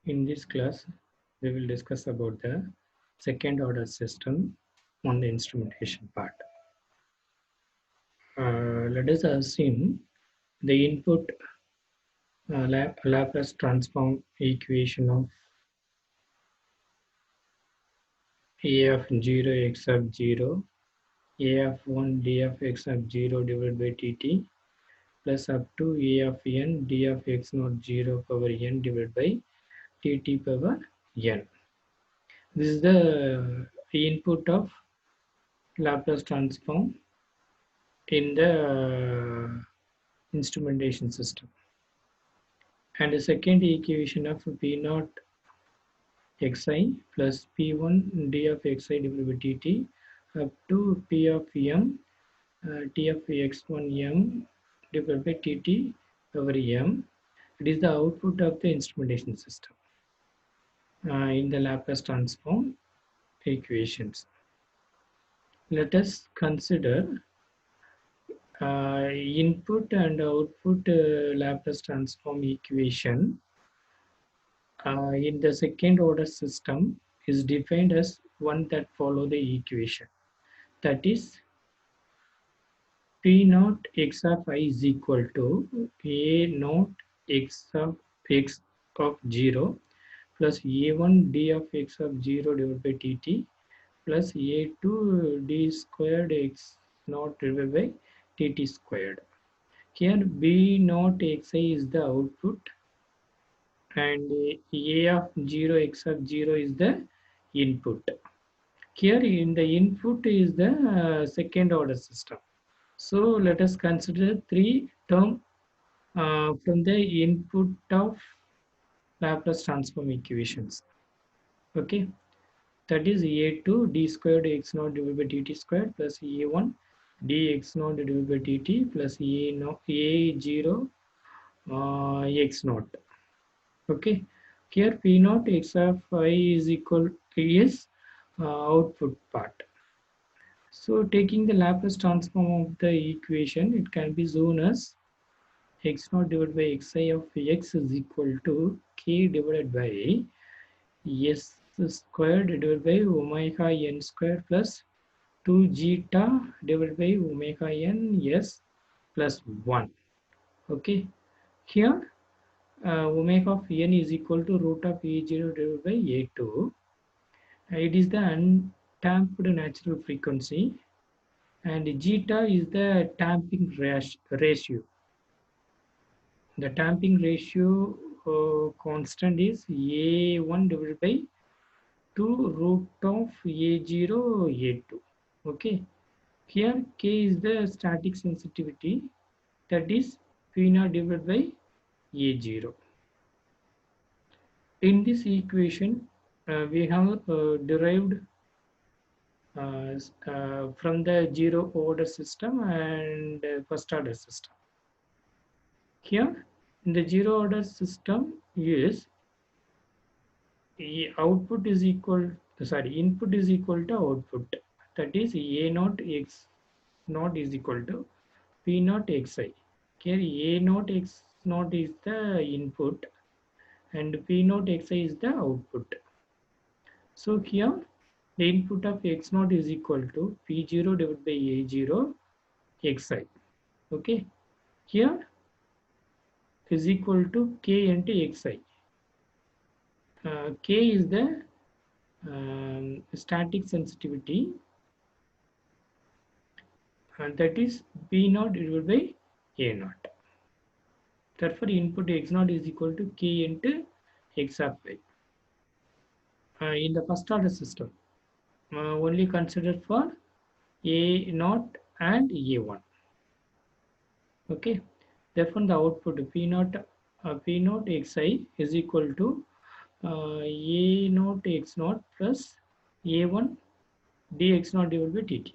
In this class, we will discuss about the second order system on the instrumentation part. Let us assume the input Laplace transform equation of a of 0 x of 0, a of 1 d of x of 0 divided by dt plus up to a of n d of x naught 0 power n divided by dt power n. This is the input of Laplace transform in the instrumentation system. And the second equation of P naught xi plus P1 d of xi divided by dt up to P of m t of x1 m divided by tt over m. It is the output of the instrumentation system in the Laplace transform equations. Let us consider input and output Laplace transform equation in the second order system is defined as one that follow the equation. That is P naught x of I is equal to A naught x of 0 plus A1 d of x of 0 divided by dt plus A2 d squared x naught divided by dt squared. Here B naught xi is the output and A of 0 x of 0 is the input. Here in the input is the second order system. So let us consider three terms from the input of Laplace transform equations. Okay, that is A2 d squared x naught divided by dt squared plus A1 dx naught divided by dt plus A0 x naught. Okay, here P naught x of I is equal is output part. So taking the Laplace transform of the equation, it can be shown as x naught divided by xi of x is equal to k divided by s squared divided by omega n squared plus 2 zeta divided by omega n s plus 1. Okay, here omega of n is equal to root of a0 divided by a2. It is the undamped natural frequency and zeta is the damping ratio. The damping ratio constant is a1 divided by 2 root of a0 a2. Okay, here k is the static sensitivity, that is p0 divided by a0. In this equation we have derived from the zero order system and first order system. Here in the zero order system is output is equal input is equal to output, that is a naught x naught is equal to p naught xi. Here a naught x naught is the input and p naught xi is the output. So here the input of x naught is equal to p0 divided by a0 xi. Okay, here is equal to k into xi. K is the static sensitivity, and that is p naught divided by a naught. Therefore, input x naught is equal to k into x of y. In the first order system, only consider for a naught and a1. Okay, therefore the output p naught xi is equal to a naught x naught plus a1 dx naught divided by dt.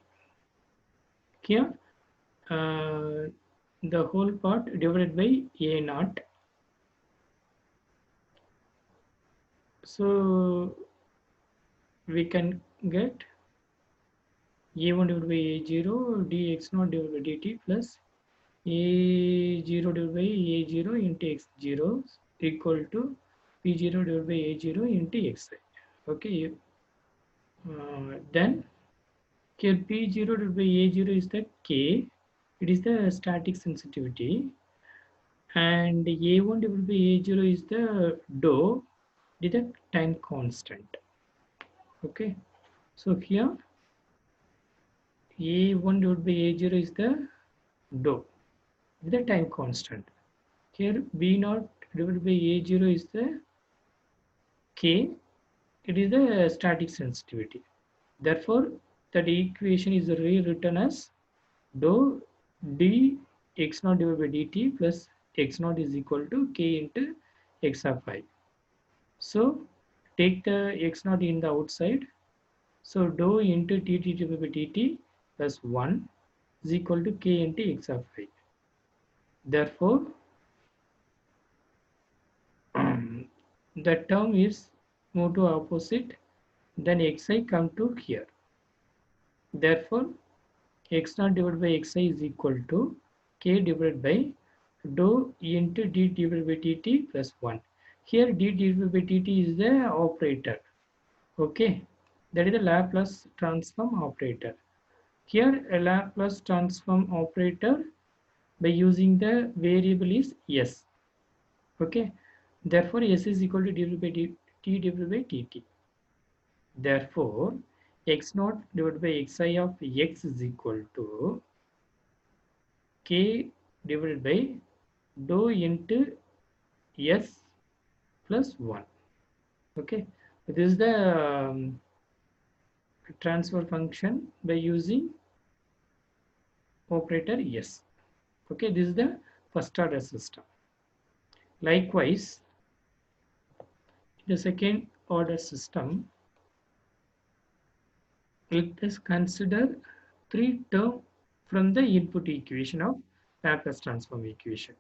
Here the whole part divided by a naught. So we can get a1 divided by a0 dx naught divided by dt plus a0 divided by a0 into x0 equal to P0 divided by A0 into Xi. Okay, then here P0 divided by A0 is the K, it is the static sensitivity, and A1 divided by A0 is the dou, it is the time constant. Okay, so here A1 divided by A0 is the dou, the time constant. Here B0 divided by A0 is the K, it is the static sensitivity. Therefore, that equation is rewritten as dou d x naught divided by dt plus x naught is equal to k into x of I. So take the x naught in the outside. So dou into dt divided by dt plus 1 is equal to k into x of I. Therefore, the term is moved to opposite, then xi come to here. Therefore, x naught divided by xi is equal to k divided by dou into d divided by dt plus 1. Here d divided by dt is the operator. Okay, that is the Laplace transform operator. Here a Laplace transform operator by using the variable is s. Okay, therefore s is equal to d divided by t divided by dt. Therefore, x naught divided by xi of x is equal to k divided by dou into s plus 1. Okay, this is the transfer function by using operator s. Okay, this is the first order system. Likewise, the second order system, let us consider three terms from the input equation of Laplace transform equation.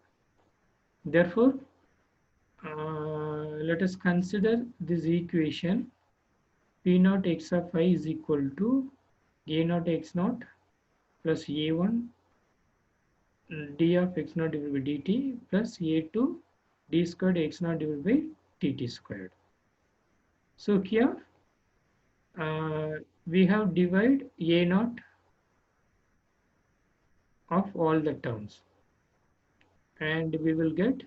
Therefore, let us consider this equation P naught x of I is equal to A naught x naught plus A1 d of x naught divided by dt plus A2 d squared x naught divided by dt squared. So here we have divided A naught of all the terms, and we will get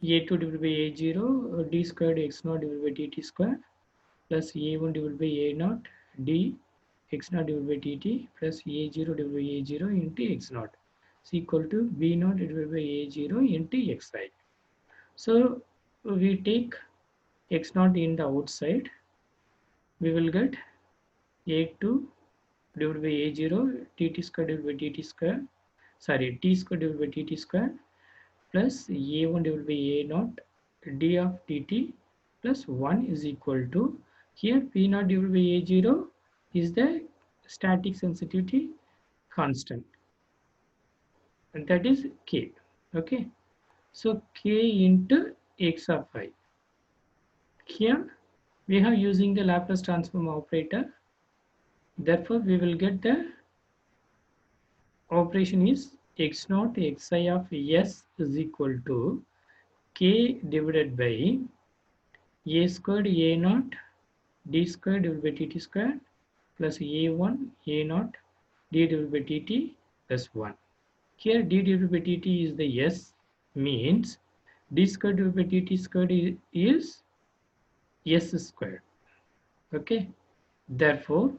A2 divided by A0 d squared x naught divided by dt squared plus A1 divided by A naught d x naught divided by dt plus A0 divided by A0 into x naught is equal to B naught divided by A0 into xi. So we take x naught in the outside, we will get A2 divided by A0 dt square divided by dt square, sorry, t square divided by dt square plus A1 divided by A0 d of dt plus 1 is equal to, here P0 divided by A0 is the static sensitivity constant, and that is k. Okay, so k into x of I. Here we have using the Laplace transform operator. Therefore, we will get the operation is x naught xi of s is equal to k divided by a squared a naught d squared divided by dt squared plus a1 a naught d divided by dt plus 1. Here d divided by dt is the s, means d squared divided by dt squared is s squared. Okay, therefore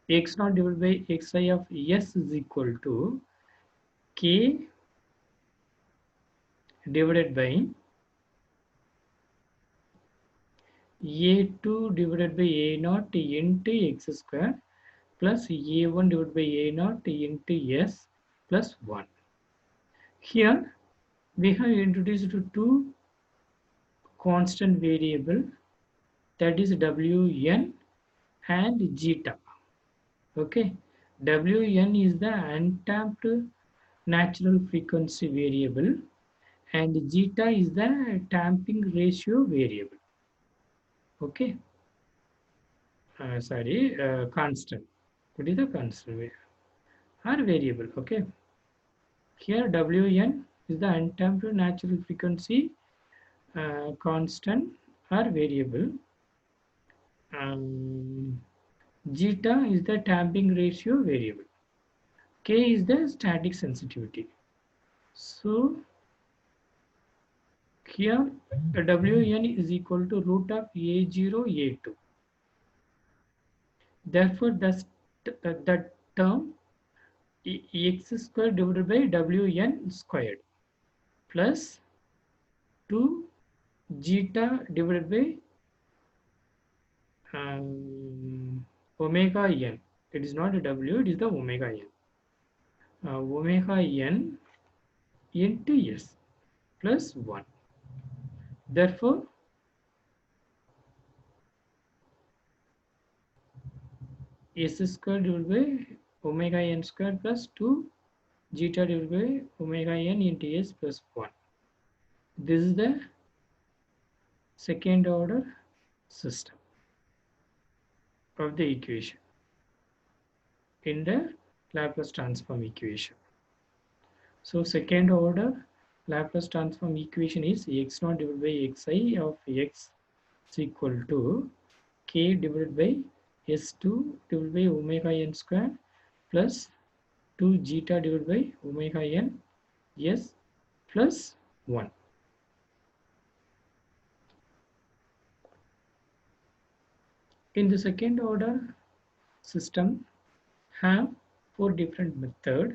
x naught divided by xi of s is equal to k divided by a2 divided by a naught into x square plus a1 divided by a naught into s plus 1. Here we have introduced two constant variable, that is wn and zeta. Okay, wn is the untapped natural frequency variable and zeta is the damping ratio variable. Okay, sorry, constant. What is the constant? are variable. Okay, here Wn is the undamped natural frequency constant or variable. Um, Zeta is the damping ratio variable. K is the static sensitivity. So here Wn is equal to root of A0 A2. Therefore, the term x squared divided by Wn squared plus 2 zeta divided by omega n. It is not a W, it is the omega n. Omega n into S plus 1. Therefore, S square divided by omega n square plus 2 zeta divided by omega n into S plus 1. This is the second order system of the equation in the Laplace transform equation. So second order Laplace transform equation is x naught divided by xi of x is equal to k divided by s2 divided by omega n square plus 2 zeta divided by omega n s plus 1. In the second order system have four different methods.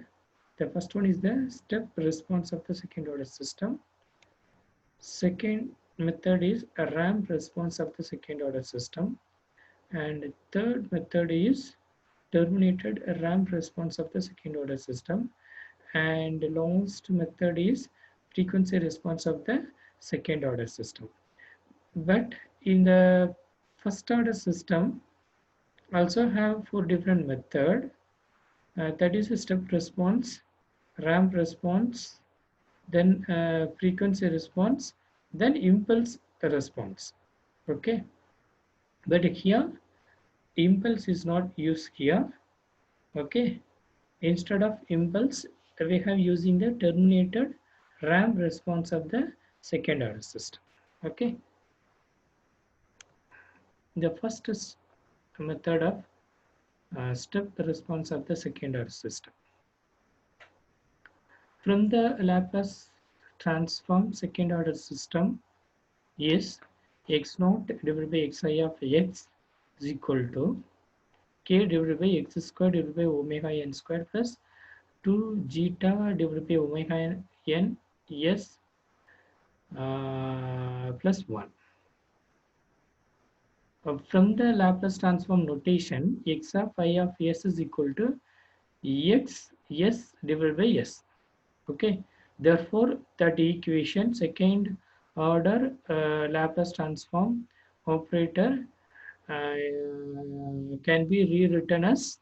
The first one is the step response of the second order system. Second method is a ramp response of the second order system. And third method is terminated ramp response of the second order system. And the last method is frequency response of the second order system. But in the first order system also have four different methods. That is a step response, ramp response, then frequency response, then impulse response. Okay, but here impulse is not used here. Okay, instead of impulse we have using the terminated ramp response of the second order system. Okay, the first is method of step response of the second order system. From the Laplace transform second order system is x naught divided by xi of x is equal to k divided by x square divided by omega n square plus 2 zeta divided by omega n s plus 1. From the Laplace transform notation, x of I of s is equal to x s divided by s. Okay, therefore that equation second order Laplace transform operator can be rewritten as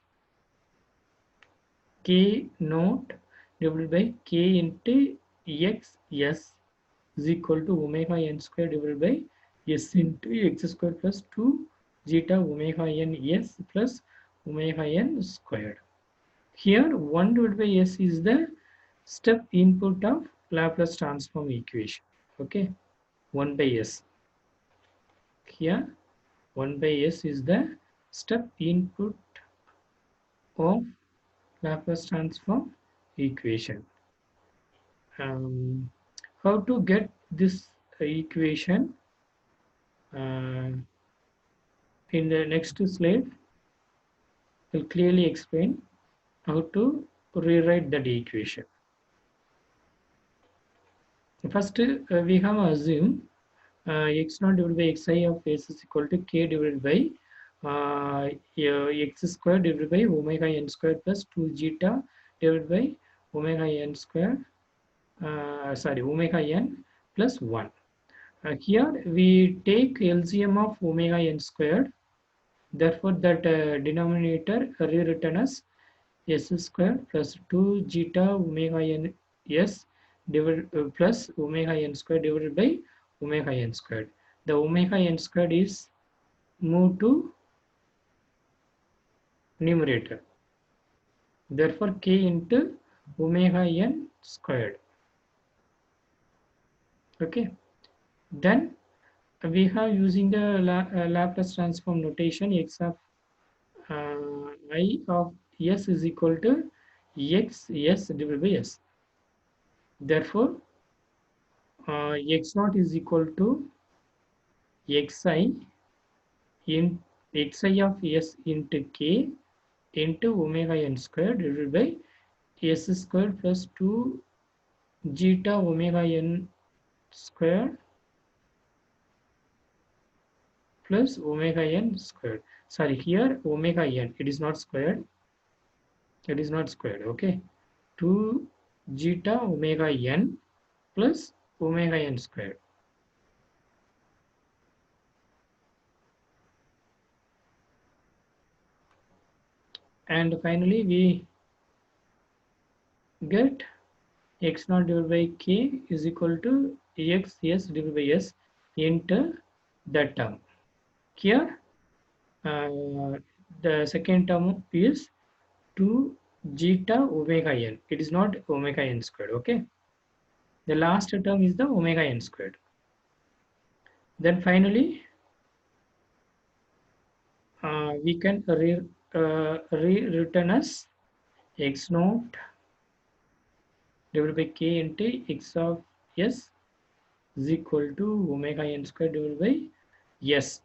k naught divided by k into x s is equal to omega n square divided by s into x square plus 2 zeta omega n s plus omega n squared. Here 1 divided by s is the step input of Laplace transform equation. Okay, 1 by s. Here 1 by s is the step input of Laplace transform equation. How to get this equation? In the next slide, will clearly explain how to rewrite that equation. First, we have assumed x naught divided by xi of s is equal to k divided by x square divided by omega n square plus 2 zeta divided by omega n square, omega n plus 1. Here we take LCM of omega n squared. Therefore, that denominator rewritten as s square plus 2 zeta omega n s divided plus omega n square divided by omega n squared. The omega n squared is moved to numerator. Therefore, k into omega n squared. Okay. Then we have using the Laplace transform notation x of I of s is equal to x s divided by s. Therefore, x naught is equal to xi in xi of s into k into omega n squared divided by s squared plus 2 zeta omega n squared plus omega n squared. Sorry, here omega n, it is not squared. It is not squared. Okay. 2 zeta omega n plus omega n squared. And finally, we get x naught divided by k is equal to x s divided by s into that term. Here, the second term is 2 zeta omega n. It is not omega n squared. Okay. The last term is the omega n squared. Then finally, we can rewritten as x naught divided by k into x of s is equal to omega n squared divided by s,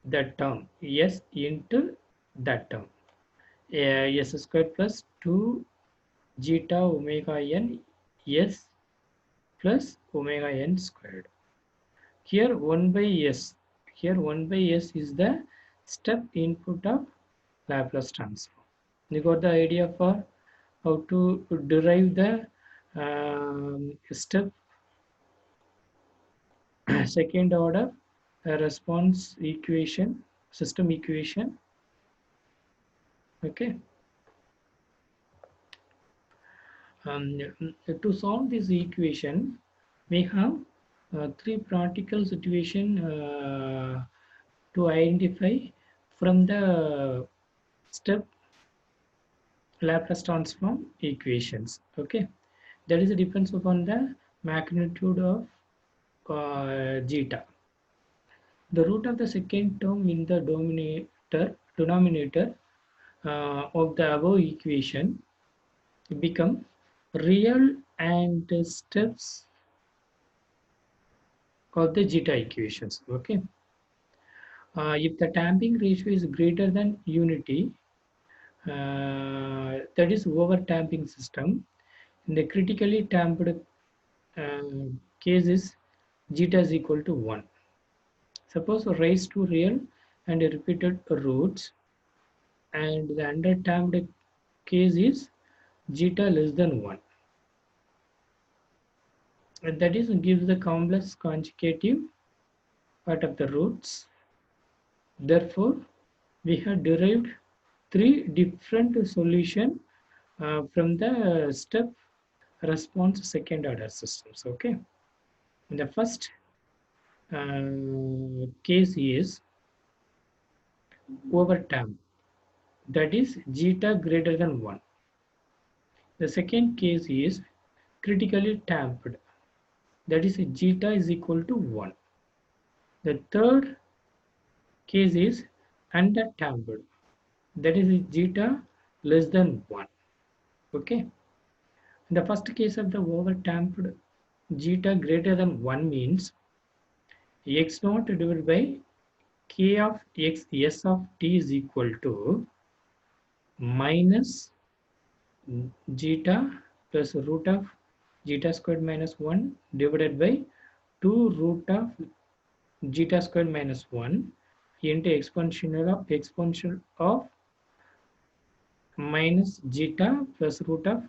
that term, s into that term, s squared plus 2 zeta omega n s plus omega n squared. Here 1 by s, here 1 by s is the step input of Laplace transform. You got the idea for how to derive the step second order response equation, system equation. Okay. To solve this equation, we have three practical situation to identify from the step Laplace transform equations. Okay, that is the depends upon the magnitude of zeta. The root of the second term in the denominator of the above equation become real and steps of the zeta equations. Okay. If the damping ratio is greater than unity, that is over damping system. In the critically damped cases, zeta is equal to 1. Suppose raised to real and repeated roots, and the under damped case is zeta less than 1. And that is gives the complex conjugative part of the roots. Therefore, we have derived three different solutions from the step response second order systems. Okay. In the first case is over time, that is zeta greater than 1. The second case is critically damped, that is zeta is equal to 1. The third case is under damped, that is zeta less than 1. Okay. In the first case of the over damped, zeta greater than 1 means x naught divided by k of x s of t is equal to minus zeta plus root of zeta squared minus 1 divided by 2 root of zeta squared minus 1 into exponential of minus zeta plus root of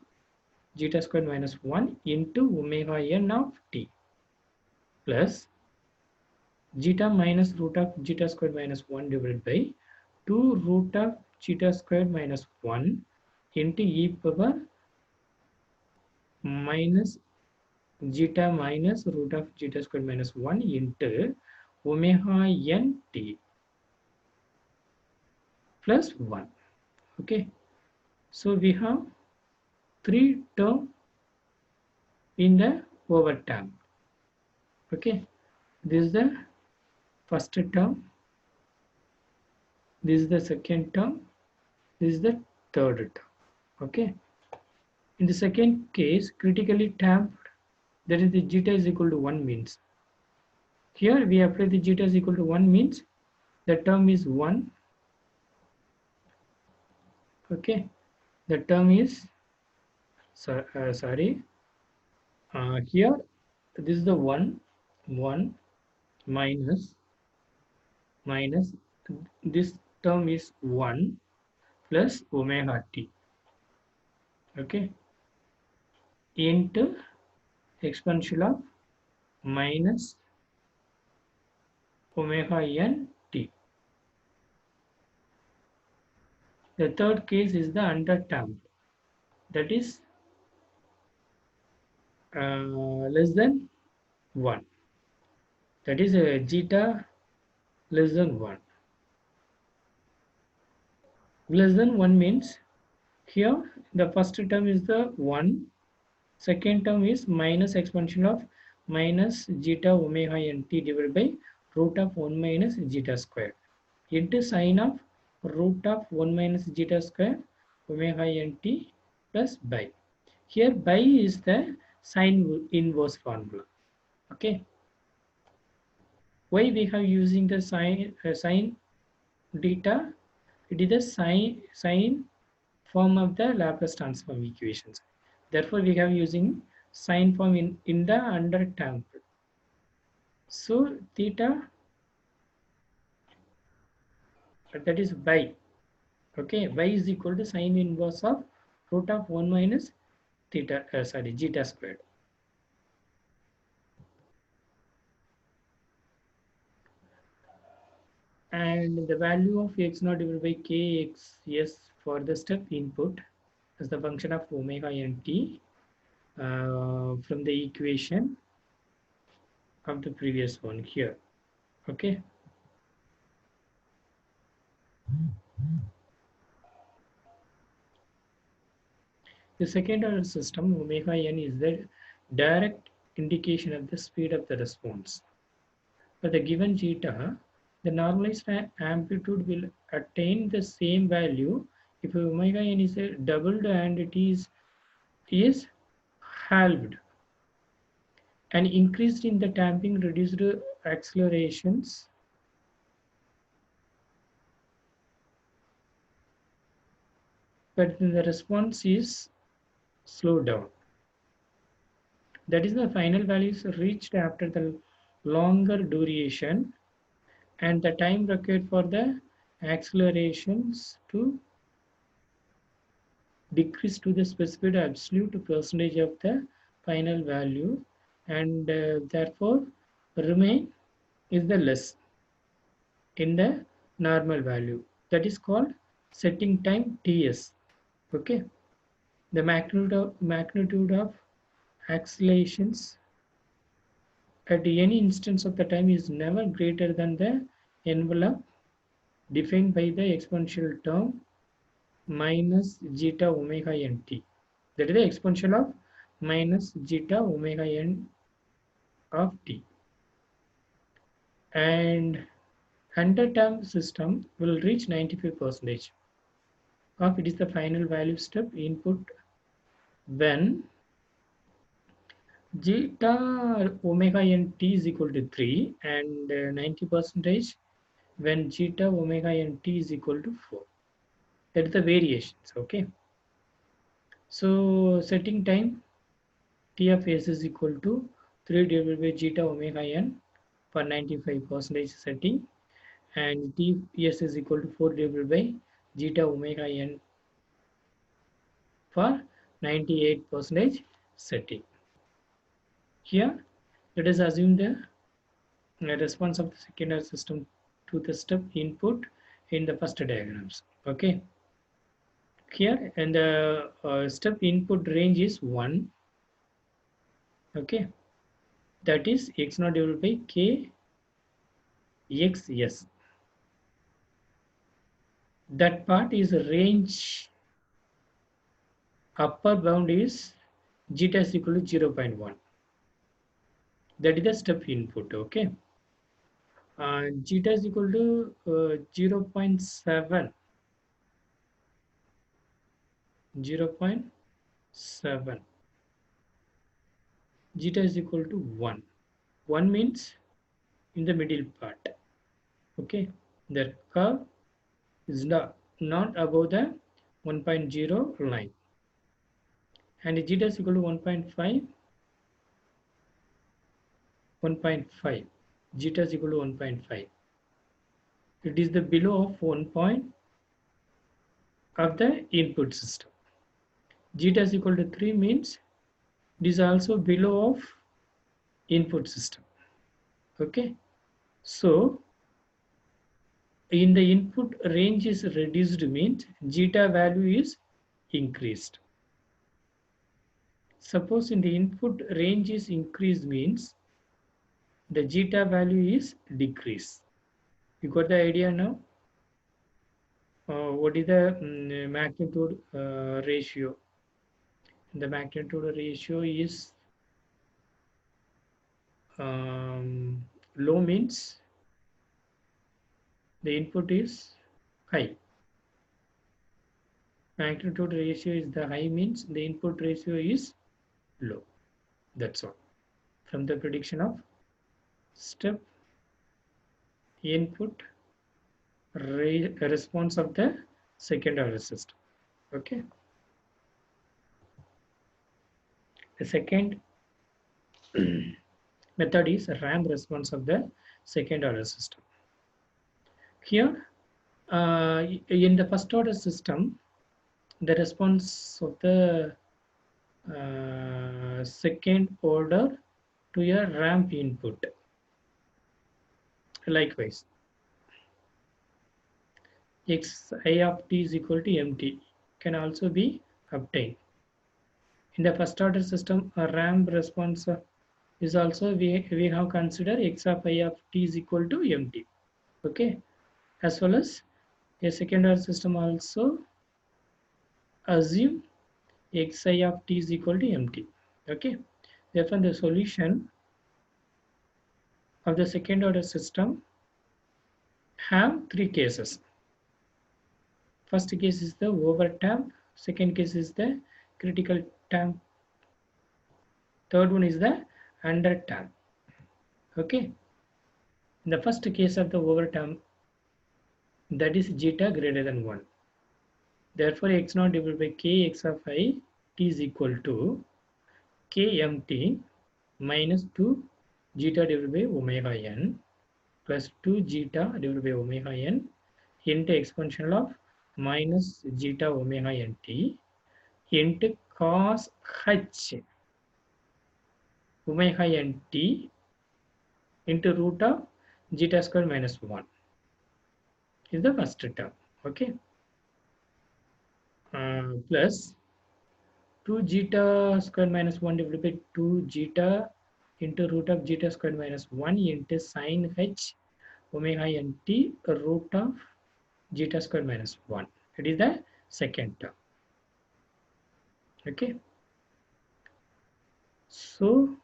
zeta squared minus 1 into omega n of t plus zeta minus root of zeta squared minus 1 divided by 2 root of zeta squared minus 1 into e power minus zeta minus root of zeta squared minus 1 into omega n t plus 1. Okay. So we have three terms in the overtime. Okay, this is the first term, this is the second term, this is the third term. Okay, in the second case, critically tamped, that is the zeta is equal to 1 means. Here we apply the zeta is equal to 1 means the term is 1. Okay, the term is sorry, here this is the 1 minus minus this term is 1 plus omega t, okay, into exponential of minus omega n t. The third case is the under term, that is less than 1, that is zeta less than 1. Less than 1 means here the first term is the 1, second term is minus exponential of minus zeta omega n t divided by root of 1 minus zeta square into sine of root of 1 minus zeta square omega n t plus by. Here by is the sine inverse formula. Okay. Why we have using the sine theta? It is the sine form of the Laplace transform equations. Therefore, we have using sine form in the under term. So theta, that is by. Okay, y is equal to sine inverse of root of 1 minus theta, zeta squared. And the value of x naught divided by kx s for the step input as the function of omega n t from the equation of the previous one here. Okay. The second order system, omega n, is the direct indication of the speed of the response. For the given zeta, the normalized amplitude will attain the same value if omega n is doubled and it is halved and increased in the damping reduced accelerations. But the response is slowed down. That is, the final values reached after the longer duration and the time required for the accelerations to decrease to the specified absolute percentage of the final value, and therefore remain is the less in the normal value. That is called setting time TS. Okay, the magnitude of accelerations at any instance of the time is never greater than the envelope defined by the exponential term minus zeta omega n t. That is the exponential of minus zeta omega n of t. And under term system will reach 95% of it is the final value step input when zeta omega n t is equal to 3 and 90% when zeta omega n t is equal to 4. That is the variations. Okay. So setting time T of S is equal to 3 divided by zeta omega n for 95% setting, and T S is equal to 4 divided by zeta omega n for 98% setting. Here, let us assume the response of the second order system to the step input in the first diagrams. Okay. Here, and the step input range is 1. Okay. That is x naught divided by k x s. That part is range Upper bound is zeta is equal to 0.1. That is the step input. Okay. Zeta is equal to 0.7. 0.7. Zeta is equal to 1. 1 means in the middle part. Okay. The curve is not above the 1.0 line. And zeta is equal to 1.5. 1.5. Zeta is equal to 1.5. It is the below of 1 point of the input system. Zeta is equal to 3 means it is also below of input system. Okay. So in the input range is reduced means zeta value is increased. Suppose in the input range is increased means the zeta value is decreased. You got the idea now? What is the magnitude ratio? The magnitude ratio is low means the input is high. Magnitude ratio is the high means the input ratio is low. That's all. From the prediction of step input response of the second order system. Okay. The second method is ramp response of the second order system. Here, in the first order system, the response of the second order to a ramp input. Likewise, xi of t is equal to mt can also be obtained. In the first order system, a ramp response is also we have considered x of I of t is equal to mt. Okay, as well as a second order system also assume xi of t is equal to mt. Okay, therefore the solution of the second order system have three cases. First case is the over-tamp, second case is the critical tamp, third one is the under-tamp. Okay. In the first case of the over-tamp, that is zeta greater than 1. Therefore, x naught divided by k x of I t is equal to kmt minus 2 zeta divided by omega n plus 2 zeta divided by omega n into exponential of minus zeta omega nt into cos h omega nt into root of zeta square minus 1 is the first term. Okay. Plus 2 zeta square minus 1 divided by 2 zeta into root of zeta square minus 1 into sine h omega nt root of zeta square minus 1. It is the second term. Okay. So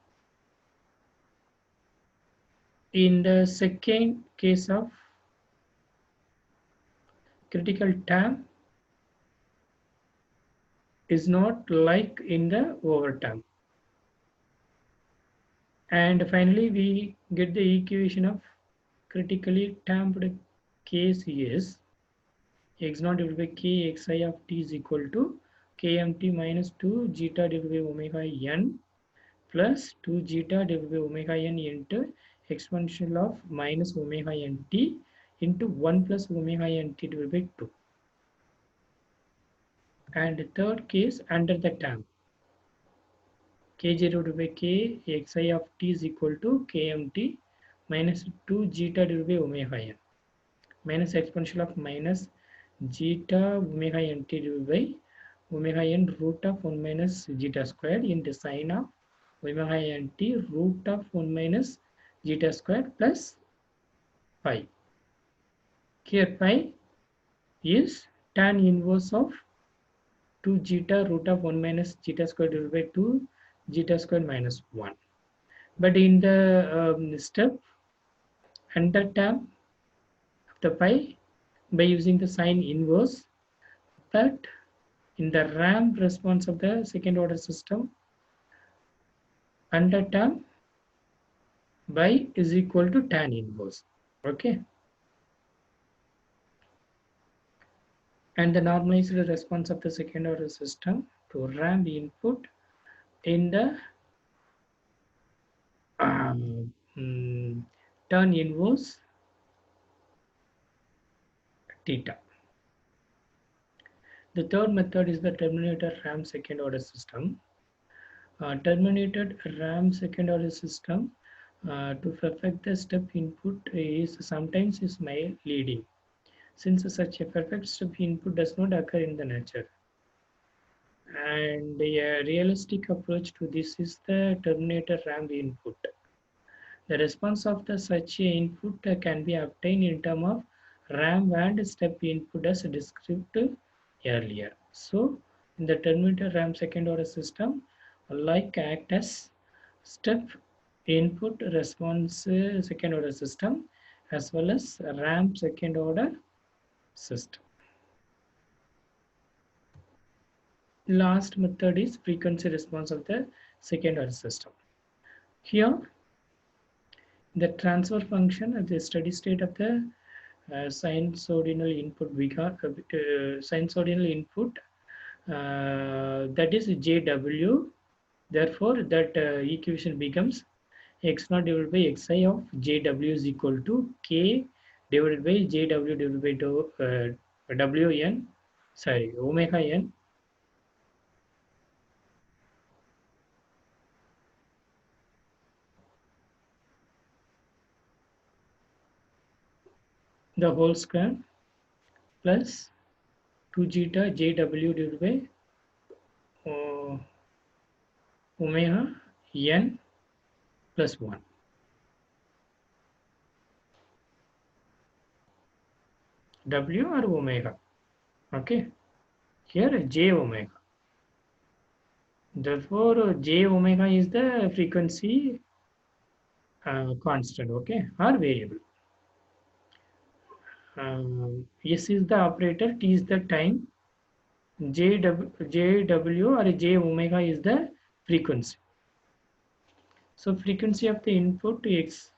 in the second case of critical term is not like in the over term. And finally, we get the equation of critically tamped case is x naught divided by k xi of t is equal to kmt minus 2 zeta divided by omega n plus 2 zeta divided by omega n into exponential of minus omega nt into 1 plus omega nt divided by 2. And the third case under the term k0 divided by k xi of t is equal to kmt minus 2 zeta divided by omega n minus exponential of minus zeta omega nt divided by omega n root of 1 minus zeta squared into sine of omega nt root of 1 minus zeta squared plus pi. Here pi is tan inverse of 2 zeta root of 1 minus zeta squared divided by 2 zeta squared minus 1. But in the step under term of the pi, by using the sign inverse, but in the ramp response of the second order system, under term by is equal to tan inverse. Okay. And the normalized response of the second order system to ramp input in the um, mm, tan inverse theta. The third method is the terminated ramp second order system. Terminated RAM second order system to perfect the step input is sometimes is my leading, since such a perfect step input does not occur in the nature. And a realistic approach to this is the terminator RAM input. The response of the such a input can be obtained in terms of RAM and step input as described earlier. So, in the terminator RAM second order system, like act as step input response second order system as well as RAM second order system. Last method is frequency response of the second order system. Here, the transfer function at the steady state of the sinusoidal input sinusoidal input that is JW. Therefore, that equation becomes x naught divided by xi of JW is equal to k divided by JW divided by Wn, sorry, omega n, the whole square plus 2 zeta JW divided by uh, omega n plus 1. W or omega. Okay. Here j omega. Therefore, j omega is the frequency constant, okay, or variable. S is the operator, T is the time, JW or j omega is the frequency. So frequency of the input x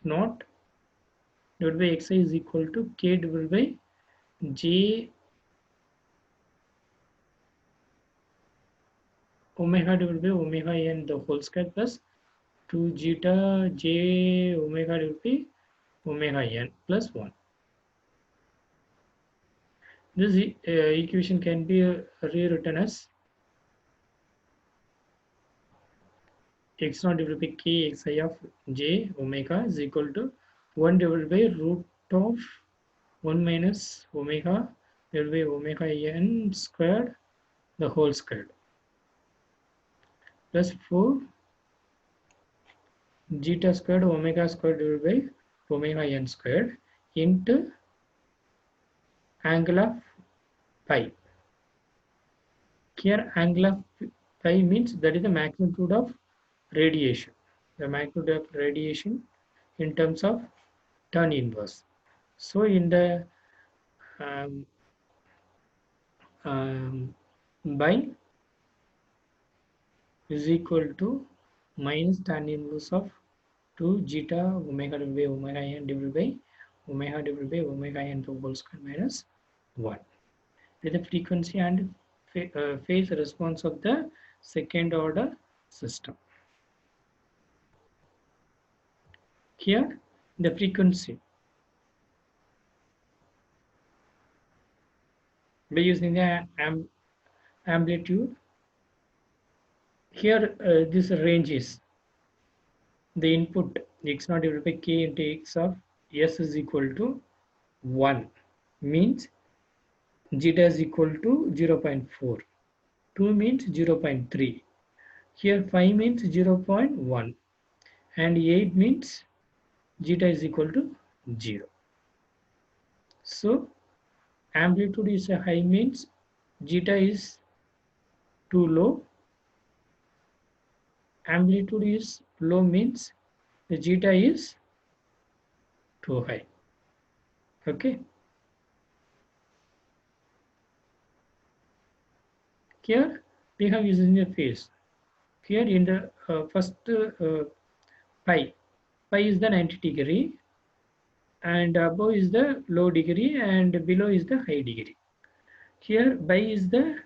naught divided by xi is equal to k divided by j omega divided by omega n the whole square plus 2 zeta j omega divided by omega n plus 1. This equation can be rewritten as x naught divided by k xi of j omega is equal to 1 divided by root of 1 minus omega divided by omega n squared the whole squared plus 4 zeta squared omega squared divided by omega n squared into angle of pi. Here angle of pi means that is the magnitude of radiation. The magnitude of radiation in terms of tan inverse. So in the um, by is equal to minus tan inverse of 2 zeta omega divided by omega n divided by omega n to whole square minus 1. With the frequency and phase response of the second order system. Here the frequency by using the amplitude. Here this range is the input x naught divided by k into x of s is equal to 1 means zeta is equal to 0.4, 2 means 0.3, here 5 means 0.1 and 8 means zeta is equal to 0. So amplitude is a high means zeta is too low, amplitude is low means the zeta is too high. Okay. Here we have using a phase. Here in the first pi, pi is the 90 degree, and above is the low degree and below is the high degree. Here pi is the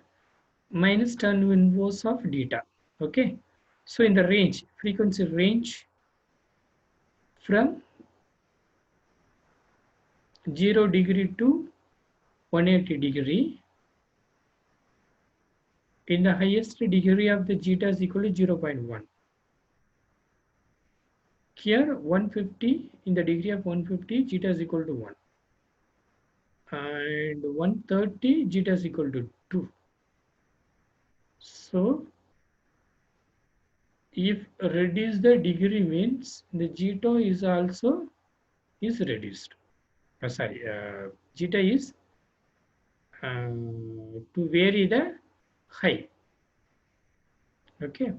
minus tan inverse of theta. Okay. So in the range, frequency range from 0 degree to 180 degree, in the highest degree of the zeta is equal to 0.1. Here 150, in the degree of 150 zeta is equal to 1, and 130 zeta is equal to 2. So if reduce the degree means the zeta is also is reduced. Zeta is to vary the high. Okay,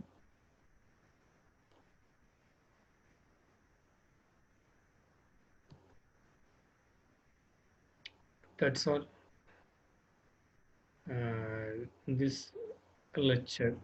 that's all. This lecture.